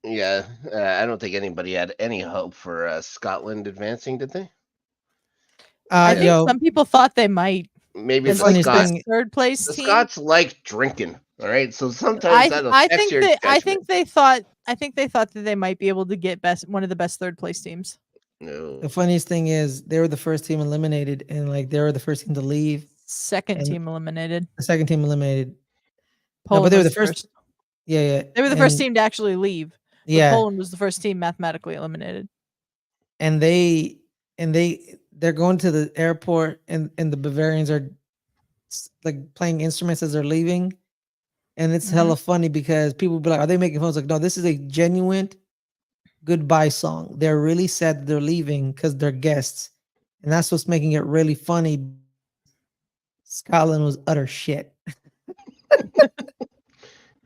Yeah. I don't think anybody had any hope for Scotland advancing, did they? I think some people thought they might. Maybe the Scots third place the team. Scots like drinking, all right. So sometimes I think they thought that they might be able to get one of the best third place teams. No. The funniest thing is they were the first team eliminated, and like they were the first team to leave. Second team eliminated. The second team eliminated. Poland but they were was the first. Yeah. They were the first team to actually leave. Yeah. Poland was the first team mathematically eliminated. And they're going to the airport, and the Bavarians are like playing instruments as they're leaving, and it's hella funny because people will be like, "Are they making fun?" It's like, no, this is a genuine goodbye song. They're really sad that they're leaving because they're guests, and that's what's making it really funny. Scotland was utter shit.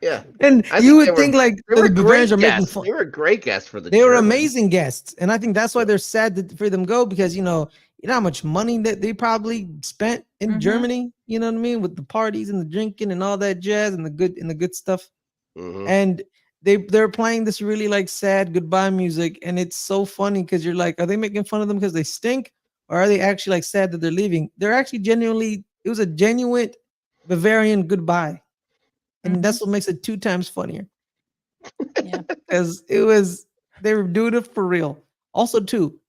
Yeah, and you would think like the Bavarians are making fun. They were great guests for the. They were amazing guests, and I think that's why they're sad for them go because you know how much money that they probably spent in Germany. You know what I mean, with the parties and the drinking and all that jazz and the good stuff. And they're playing this really like sad goodbye music, and it's so funny because you're like, are they making fun of them because they stink, or are they actually like sad that they're leaving? They're actually genuinely. It was a genuine Bavarian goodbye. And that's what makes it 2 times funnier. Yeah. Because they were doing it for real. Also, too,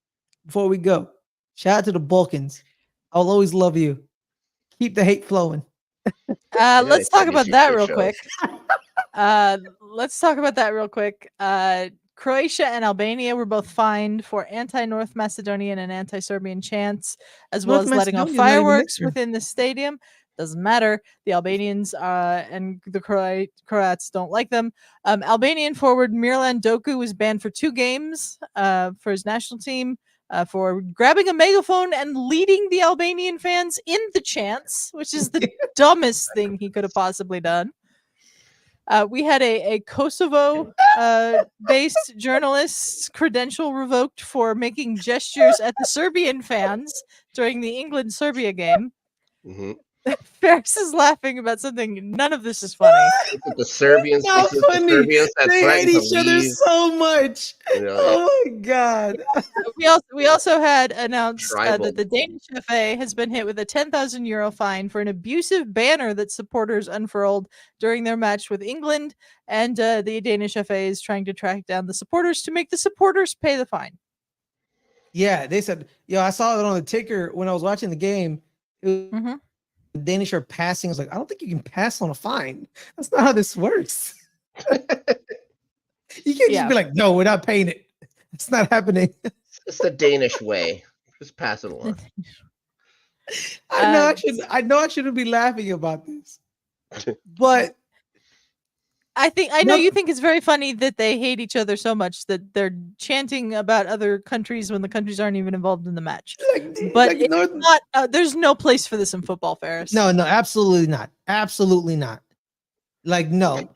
before we go, shout out to the Balkans. I'll always love you. Keep the hate flowing. Let's talk about that real quick. Croatia and Albania were both fined for anti-North Macedonian and anti-Serbian chants, as well as letting off fireworks within the stadium. Doesn't matter. The Albanians and the Croats don't like them. Albanian forward Mirlan Doku was banned for 2 games for his national team for grabbing a megaphone and leading the Albanian fans in the chants, which is the dumbest thing he could have possibly done. We had a Kosovo-based journalist's credential revoked for making gestures at the Serbian fans during the England-Serbia game. Fares is laughing about something. None of this is funny. The Serbians, they hate each other so much. Oh my god! We also had announced that the Danish FA has been hit with a €10,000 fine for an abusive banner that supporters unfurled during their match with England, and the Danish FA is trying to track down the supporters to make the supporters pay the fine. Yeah, they said, I saw it on the ticker when I was watching the game. The Danish are passing. I was like, I don't think you can pass on a fine. That's not how this works. You can't just be like, no, we're not paying it. It's not happening. It's the Danish way. Just pass it along. I know I shouldn't be laughing about this, but I know you think it's very funny that they hate each other so much that they're chanting about other countries when the countries aren't even involved in the match. But it's not. There's no place for this in football, Fares. No, absolutely not. Absolutely not. Like, no.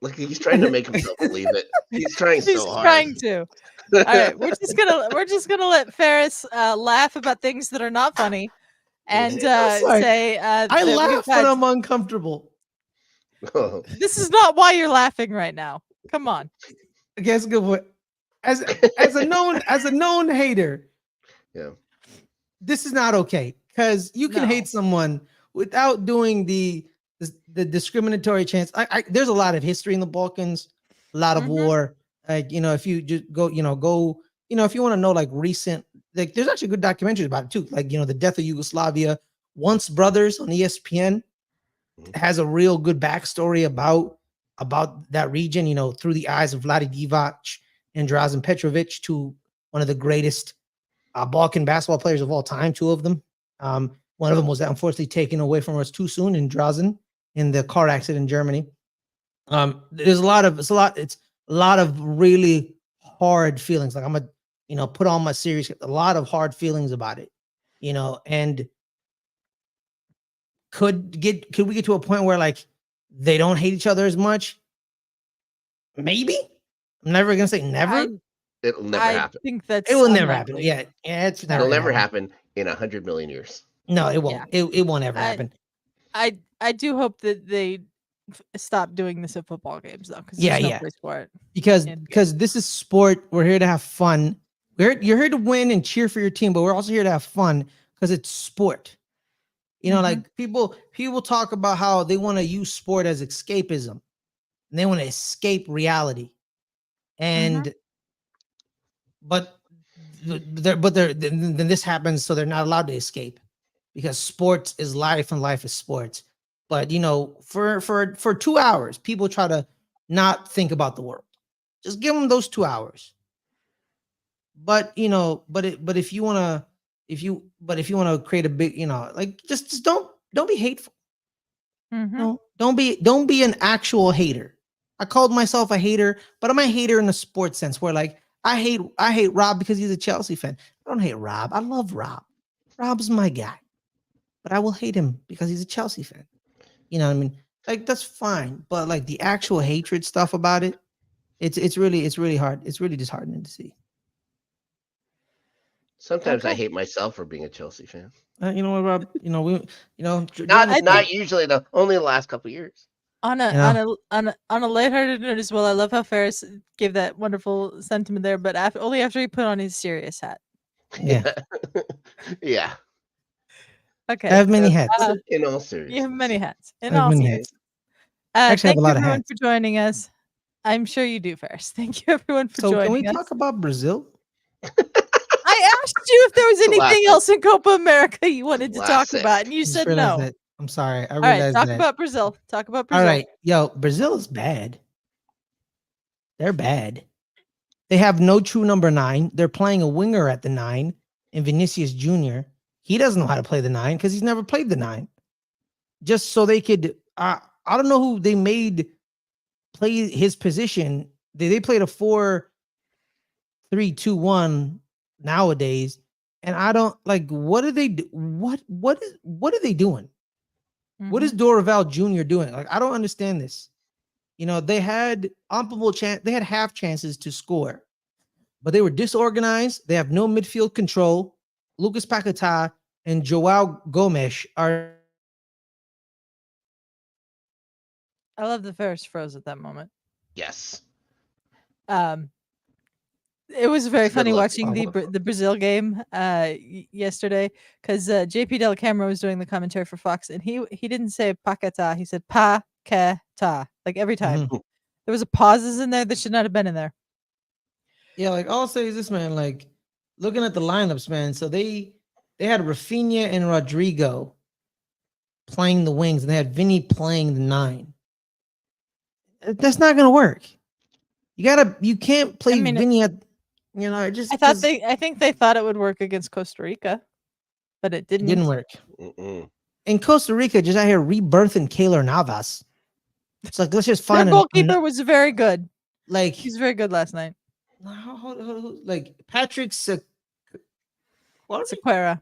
Like he's trying to make himself believe it. He's trying so hard. Trying to. All right, we're just gonna let Fares laugh about things that are not funny, and sorry. say I that we've laugh when had- I'm uncomfortable. This is not why you're laughing right now. Come on. Okay, that's a good point. As a known hater, Yeah. this is not okay because you can No. hate someone without doing the discriminatory chance. There's a lot of history in the Balkans, a lot of Mhm. war. Like, if you just go, if you want to know like recent, like there's actually good documentaries about it too. Like, the death of Yugoslavia, Once Brothers on ESPN has a real good backstory about that region, through the eyes of Vlade Divac and Drazen Petrovic, two one of the greatest Balkan basketball players of all time, two of them. One of them was unfortunately taken away from us too soon in Drazen in the car accident in Germany. It's a lot of really hard feelings. Like I'm put on my serious, a lot of hard feelings about it, and could we get to a point where like they don't hate each other as much? Maybe. I'm never gonna say never. It'll never I happen. think that's It will never happen. unlikely. Yeah, it's never It'll gonna never happen in 100 million years. No, it won't. Yeah. It won't ever happen. I do hope that they stop doing this at football games though, because Yeah, there's no yeah. place for it. Because this is sport. We're here to have fun. You're here to win and cheer for your team, but we're also here to have fun because it's sport. Like people talk about how they want to use sport as escapism, and they want to escape reality. And but then this happens, so they're not allowed to escape because sports is life and life is sports. But for 2 hours, people try to not think about the world. Just give them those 2 hours. But if you want to create a big, like just don't be hateful. No, don't be an actual hater. I called myself a hater, but I'm a hater in the sports sense where like I hate Rob because he's a Chelsea fan. I don't hate Rob. I love Rob. Rob's my guy. But I will hate him because he's a Chelsea fan. You know what I mean? Like that's fine. But like the actual hatred stuff about it, it's really hard. It's really disheartening to see. Sometimes I hate myself for being a Chelsea fan. You know what, Rob? Not usually though. Only the last couple of years. On a lighthearted note as well, I love how Fares gave that wonderful sentiment there, but only after he put on his serious hat. Yeah. Yeah. Okay. I have many hats. In all seriousness. You have many hats. I have many hats. Actually, I have Thank a you lot of everyone hats. for joining us. I'm sure you do, Fares. Thank you everyone for So joining can we us. talk about Brazil? I asked you if there was anything Classic. else in Copa America you wanted to talk Classic. about, and you Just said realized no. that. I'm sorry. I All right, realized talk that. about Brazil. Talk about Brazil. All right. Yo, Brazil is bad. They're bad. They have no true number 9. They're playing a winger at the 9 in Vinicius Jr. He doesn't know how to play the 9 because he's never played the 9. Just so they could, I don't know who they made play his position. They played a 4-3-2-1 nowadays. And I don't like, what are they do? What are they doing? What is Dorival Jr. doing? Like, I don't understand this. They had they had half chances to score, but they were disorganized. They have no midfield control. Lucas Paquetá and Joao Gomes are. I love the Fares froze at that moment. Yes. It was very It's a good funny look. watching the Brazil game yesterday because JP Del Camera was doing the commentary for Fox, and he didn't say Paquetá, he said Paquetá, like every time. There was a pauses in there that should not have been in there. Yeah, like all I'll say is this, man. Like looking at the lineups, man. So they had Rafinha and Rodrigo playing the wings, and they had Vinny playing the 9. That's not gonna work. You can't play Vinny at. I think they thought it would work against Costa Rica, but it didn't. It didn't work. In Costa Rica, just out here rebirthing Keylor Navas. It's like let's just find Their goalkeeper was very good. Like he's very good last night. Like Patrick Sequeira. Sequeira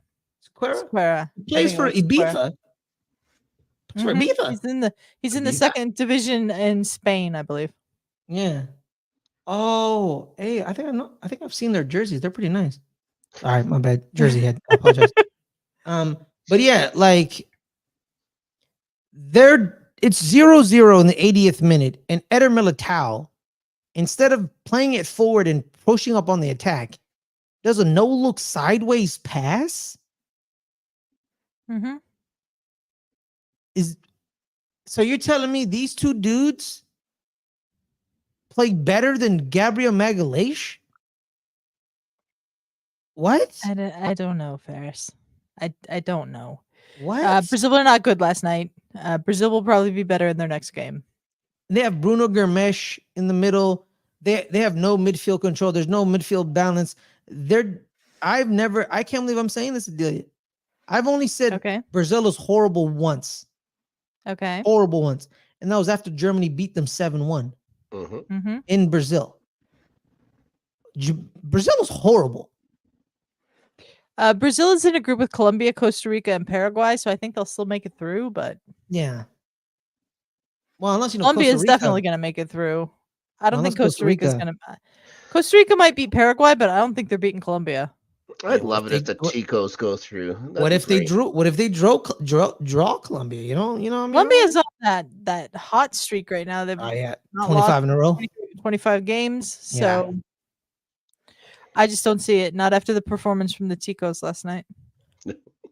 plays for Ibiza. For Ibiza. He's in the second division in Spain, I believe. Yeah. Oh, hey, I think I've seen their jerseys. They're pretty nice. All right, my bad. Jersey head. I apologize. But yeah, like it's 0-0 in the 80th minute, and Eder Militao, instead of playing it forward and pushing up on the attack, does a no-look sideways pass. Mm-hmm. So you're telling me these two dudes play better than Gabriel Magalhaes? What? I don't know, Fares. I don't know. What? Brazil were not good last night. Brazil will probably be better in their next game. They have Bruno Gomes in the middle. They have no midfield control. There's no midfield balance. I can't believe I'm saying this, Adelia. I've only said Okay. Brazil is horrible once. Okay. Horrible once. And that was after Germany beat them 7-1 in Brazil. Brazil is horrible. Brazil is in a group with Colombia, Costa Rica, and Paraguay, so I think they'll still make it through. But yeah, well, unless Colombia Costa is Rica, definitely going to make it through. I don't think Costa Rica is Rica. going to. Costa Rica might beat Paraguay, but I don't think they're beating Colombia. I'd love it if the Chicos go through. What if they draw Colombia? You know what I mean? Colombia's on that hot streak right now. They've 25 in a row, 25 games. So I just don't see it. Not after the performance from the Ticos last night.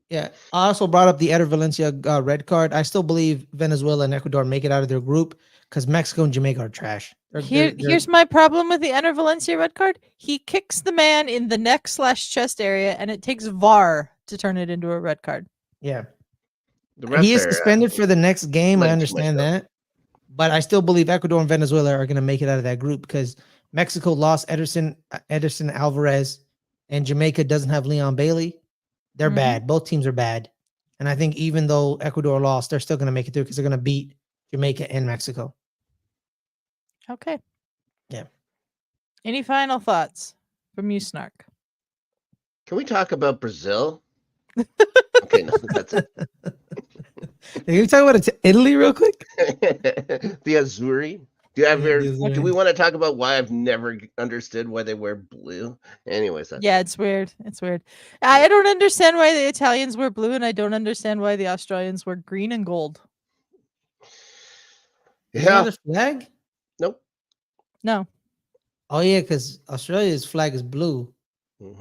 Yeah, I also brought up the Eder Valencia red card. I still believe Venezuela and Ecuador make it out of their group because Mexico and Jamaica are trash. Here's my problem with the Eder Valencia red card. He kicks the man in the neck/chest area, and it takes VAR to turn it into a red card. Yeah, he is suspended for the next game. I understand that, but I still believe Ecuador and Venezuela are going to make it out of that group because Mexico lost Ederson Alvarez, and Jamaica doesn't have Leon Bailey. They're bad. Both teams are bad. And I think even though Ecuador lost, they're still going to make it through because they're going to beat Jamaica and Mexico. Okay. Yeah. Any final thoughts from you, Snark? Can we talk about Brazil? Okay, no, that's it. Can we talk about Italy real quick? The Azzurri. Do we want to talk about why I've never understood why they wear blue? Anyways, it's weird. It's weird. I don't understand why the Italians wear blue, and I don't understand why the Australians wear green and gold. Yeah. The flag? Nope. No. Oh yeah, because Australia's flag is blue.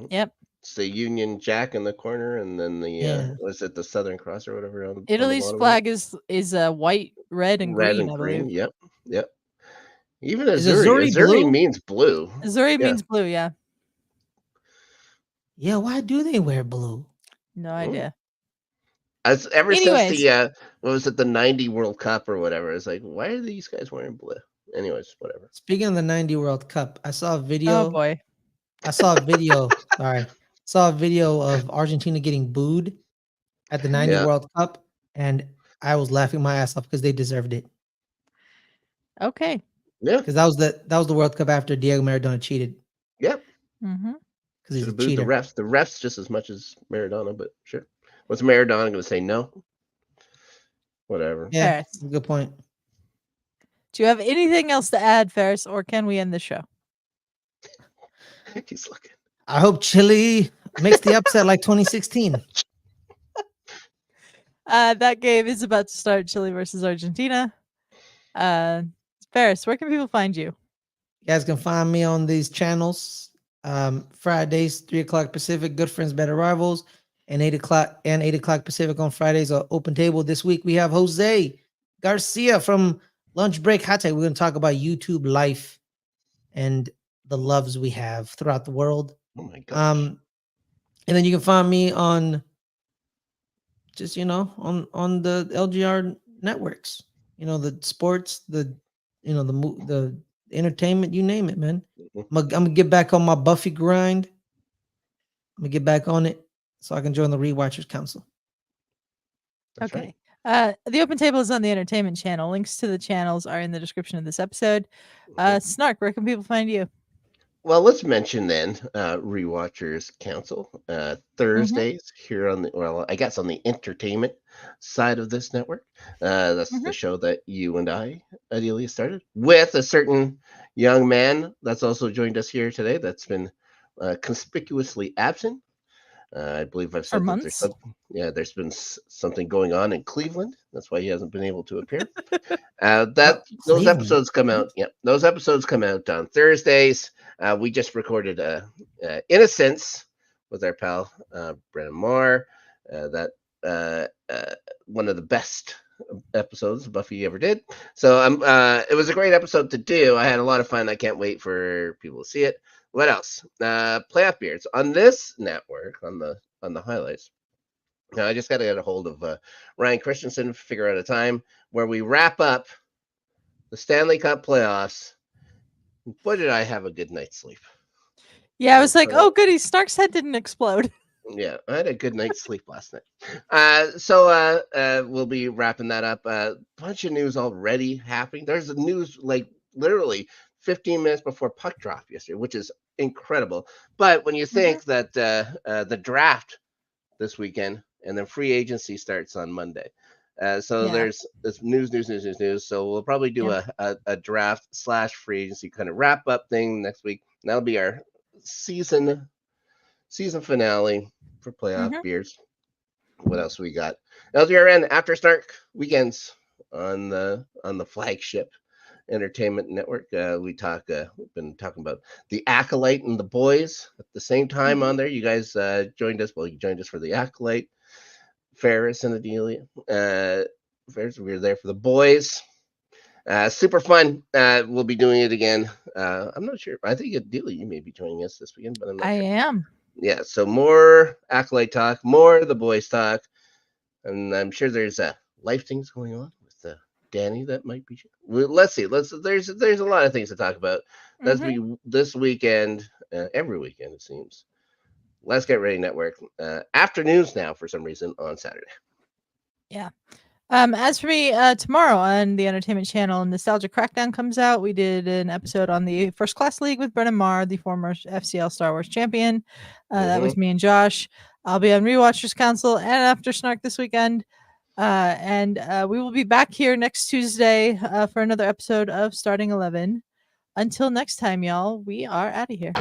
Yep. It's the Union Jack in the corner, and then the was it the Southern Cross or whatever? Italy's flag is white, red, and green. I believe. Yep. Even Azzurri means blue. Azzurri means blue, yeah. Yeah, why do they wear blue? No idea. Since the what was it, the 90 World Cup or whatever, it's like, why are these guys wearing blue? Anyways, whatever. Speaking of the 90 World Cup, I saw a video. Oh boy. I saw a video. Sorry. Saw a video of Argentina getting booed at the 90 World Cup, and I was laughing my ass off because they deserved it. Okay. Yeah. Because that was the World Cup after Diego Maradona cheated. Yep. Because he's a cheater. cheater. The refs just as much as Maradona, but sure. What's Maradona going to say? No. Whatever. Yeah, good point. Do you have anything else to add, Fares, or can we end the show? He's looking. I hope Chile makes the upset like 2016. That game is about to start. Chile versus Argentina. Fares, where can people find you? You guys can find me on these channels. Fridays, 3:00 Pacific, Good Friends, Better Rivals, and 8:00 Pacific on Fridays. Open Table. This week we have Jose Garcia from Lunch Break Hot Take. We're going to talk about YouTube life and the loves we have throughout the world. Oh my gosh. And then you can find me on just on the LGR networks. The sports, the entertainment, you name it, man. I'm gonna get back on my Buffy grind. I'm gonna get back on it so I can join the Rewatchers Council. That's okay. Right. The Open Table is on the Entertainment Channel. Links to the channels are in the description of this episode. Snark, where can people find you? Well, let's mention then Rewatchers Council Thursdays here on the entertainment side of this network. That's the show that you and I, Adelia, started with a certain young man that's also joined us here today. That's been conspicuously absent. I believe I've For said that there's months. there's been something going on in Cleveland. That's why he hasn't been able to appear. Those Cleveland. episodes come out. Yep, those episodes come out on Thursdays. We just recorded Innocence with our pal Brennan Moore. One of the best episodes Buffy ever did. So it was a great episode to do. I had a lot of fun. I can't wait for people to see it. What else? Playoff beards on this network on the highlights. Now I just got to get a hold of Ryan Christensen, figure out a time where we wrap up the Stanley Cup playoffs. Boy, did I have a good night's sleep. Yeah, I was like, oh, goody, Snark's head didn't explode. Yeah, I had a good night's sleep last night. So we'll be wrapping that up. Bunch of news already happening. There's a news like literally 15 minutes before puck drop yesterday, which is incredible. But when you think that the draft this weekend and then free agency starts on Monday. So there's this news. So we'll probably do a draft / free agency kind of wrap up thing next week. And that'll be our season finale for playoff beers. What else we got? LGRN After Snark weekends on the flagship entertainment network. We've been talking about the Acolyte and the Boys at the same time on there. You guys joined us. Well, you joined us for the Acolyte. Fares and Adelia. Fares, we were there for the Boys. Super fun. We'll be doing it again. I'm not sure. I think Adelia, you may be joining us this weekend, but I'm not sure. I am. Yeah, so more Acolyte talk, more of the Boys talk, and I'm sure there's life things going on with Danny that might be. Let's see. There's a lot of things to talk about. That's be this weekend, every weekend it seems. Let's Get Ready Network afternoons now for some reason on Saturday. Yeah. As for me, tomorrow on the Entertainment Channel, Nostalgia Crackdown comes out. We did an episode on the First Class League with Brennan Marr, the former FCL Star Wars champion. That was me and Josh. I'll be on Rewatchers Council and After Snark this weekend. And we will be back here next Tuesday for another episode of Starting 11. Until next time, y'all, we are out of here.